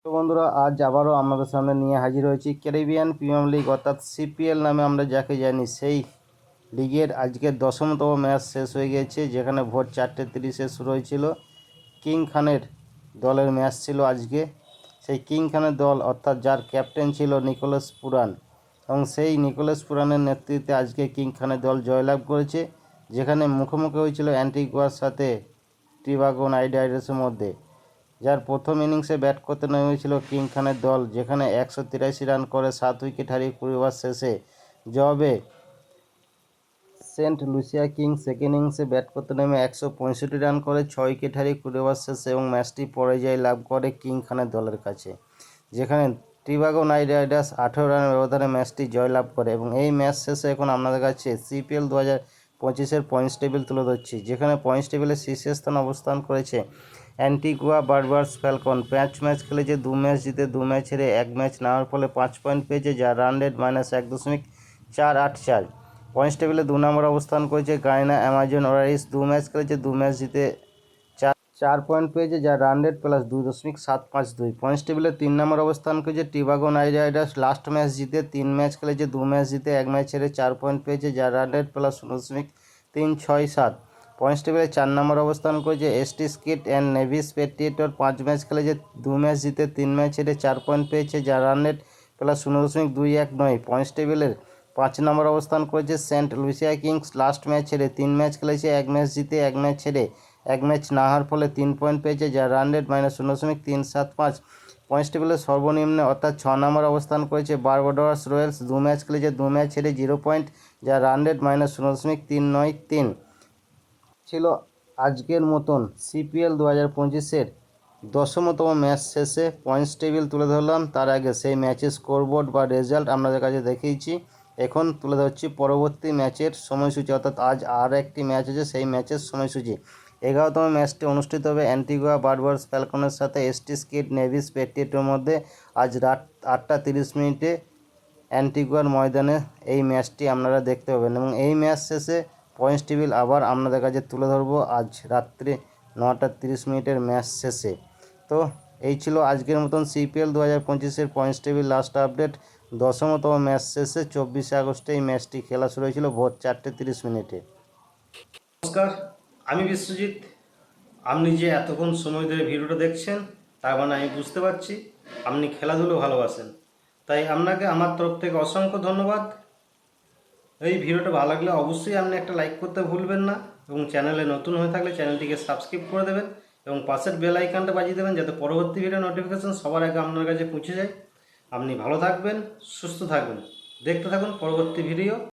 তো বন্ধুরা, আজ আবারও আমাদের সামনে নিয়ে হাজির হয়েছি ক্যারিবিয়ান প্রিমিয়ার লিগ অর্থাৎ সিপিএল নামে আমরা যাকে জানি। সেই লিগের আজকের 10তম ম্যাচ শেষ হয়ে গিয়েছে, যেখানে ভোর 4:30 শুরু হয়েছিল। কিং খানের দলের ম্যাচ ছিল আজকে। সেই কিং খানের দল অর্থাৎ যার ক্যাপ্টেন ছিল নিকোলাস পুরান, এবং সেই নিকোলাস পুরানের নেতৃত্বে আজকে কিং খানের দল জয়লাভ করেছে, যেখানে মুখোমুখি হয়েছিল অ্যান্টিগুয়ার সাথে টোবাগো রাইডার্সের মধ্যে। যার প্রথম ইনিংসে ব্যাট করতে নেমেছিল কিং খানের দল, যেখানে 183 রান করে 7 উইকেট হারিয়ে 20 ওভার শেষে জবাবে সেন্ট লুসিয়া কিংস সেকেন্ড ইনিংসে ব্যাট করতে নেমে 165 রান করে 6 উইকেট হারিয়ে 20 ওভার শেষে এবং ম্যাচটি পরাজয় লাভ করে কিং খানের দলের কাছে, যেখানে টোবাগো রাইডার্স 18 রানের ব্যবধানে ম্যাচটি জয়লাভ করে। এবং এই ম্যাচ শেষে এখন আপনাদের কাছে সিপিএল 2025-এর পয়েন্টস টেবিল তুলে ধরছি, যেখানে পয়েন্টস টেবিলের শীর্ষস্থানে অবস্থান করেছে অ্যান্টিগুয়া বারবারস ফ্যালকন। 5 ম্যাচ খেলেছে, 2 ম্যাচ জিতে 2 ম্যাচ হেরে 1 ম্যাচ নেওয়ার ফলে 5 পয়েন্ট পেয়েছে, যার রান রেট -1.484। পয়েন্টস টেবিলে 2 নম্বর অবস্থান করেছে গায়ানা অ্যামাজন ওয়ারিয়র্স। 2 ম্যাচ খেলেছে, 2 ম্যাচ জিতে 4 পয়েন্ট পেয়েছে, যার রান রেট +2.752। পয়েন্টস টেবিলে 3 নম্বর অবস্থান করেছে টোবাগো রাইডার্স। লাস্ট ম্যাচ জিতে 3 ম্যাচ খেলেছে, 2 ম্যাচ জিতে 1 ম্যাচ হেরে 4 পয়েন্ট পেয়েছে, যার রান রেট +0.367। পয়েন্টস টেবিলে 4 নম্বর অবস্থান করেছে ST skit and Nevis patriot. 5 match খেলেছে, 2 ম্যাচ জিতে 3 ম্যাচ হেরে 4 পয়েন্ট পেয়েছে, যার রান রেট +0.219। পয়েন্টস টেবিলের 5 নম্বর অবস্থান করেছে Saint Lucia Kings. Last match হেরে 3 ম্যাচ খেলেছে, 1 ম্যাচ জিতে 1 ম্যাচ হেরে 1 ম্যাচ না হওয়ার ফলে 3 পয়েন্ট পেয়েছে, যার রান রেট -0.375। পয়েন্টস টেবিলের সর্বনিম্নে অর্থাৎ 6 নম্বর অবস্থান করেছে বারবাডোস রয়্যালস। 2 ম্যাচ খেলেছে, 2 ম্যাচ হেরে 0 পয়েন্ট, যার রান রেট -0.393। ছিল আজকের মতন সিপিএল 2025-এর 10তম ম্যাচ শেষে পয়েন্টস টেবিল তুলে ধরলাম। তার আগে সেই ম্যাচের স্কোরবোর্ড বা রেজাল্ট আপনাদের কাছে দেখিয়েছি। এখন তুলে ধরছি পরবর্তী ম্যাচের সময়সূচি, অর্থাৎ আজ আর একটি ম্যাচ আছে সেই ম্যাচের সময়সূচি। 11তম ম্যাচটি অনুষ্ঠিত হবে অ্যান্টিগুয়া বারবারস ফ্যালকনের সাথে এসটি স্কিট নেভিস পেট্রিয়টের মধ্যে আজ রাত 8:30 অ্যান্টিগুয়ার ময়দানে এই ম্যাচটি আপনারা দেখতে পাবেন। এবং এই ম্যাচ শেষে পয়েন্টস টেবিল আবার আপনাদের কাছে তুলে ধরবো আজ রাত্রে 9:30 ম্যাচ শেষে। তো এই ছিল আজকের মতন সিপিএল 2025-এর পয়েন্টস টেবিল লাস্ট আপডেট। 10তম ম্যাচ শেষে 24 আগস্টে এই ম্যাচটি খেলা শুরু হয়েছিল ভোর 4:30। নমস্কার, আমি বিশ্বজিৎ। আপনি যে এতক্ষণ সময় ধরে ভিডিওটা দেখছেন, তার মানে আমি বুঝতে পারছি আপনি খেলাধুলো ভালোবাসেন। তাই আপনাকে আমার তরফ থেকে অসংখ্য ধন্যবাদ। এই ভিডিওটা ভালো লাগলে অবশ্যই আপনি একটা লাইক করতে ভুলবেন না, এবং চ্যানেলে নতুন হয়ে থাকলে চ্যানেলটিকে সাবস্ক্রাইব করে দেবেন এবং পাশের বেল আইকনটা বাজিয়ে দেবেন, যাতে পরবর্তী ভিডিও নোটিফিকেশন সবার আগে আপনার কাছে পৌঁছে যায়। আপনি ভালো থাকবেন, সুস্থ থাকবেন, দেখতে থাকুন পরবর্তী ভিডিও।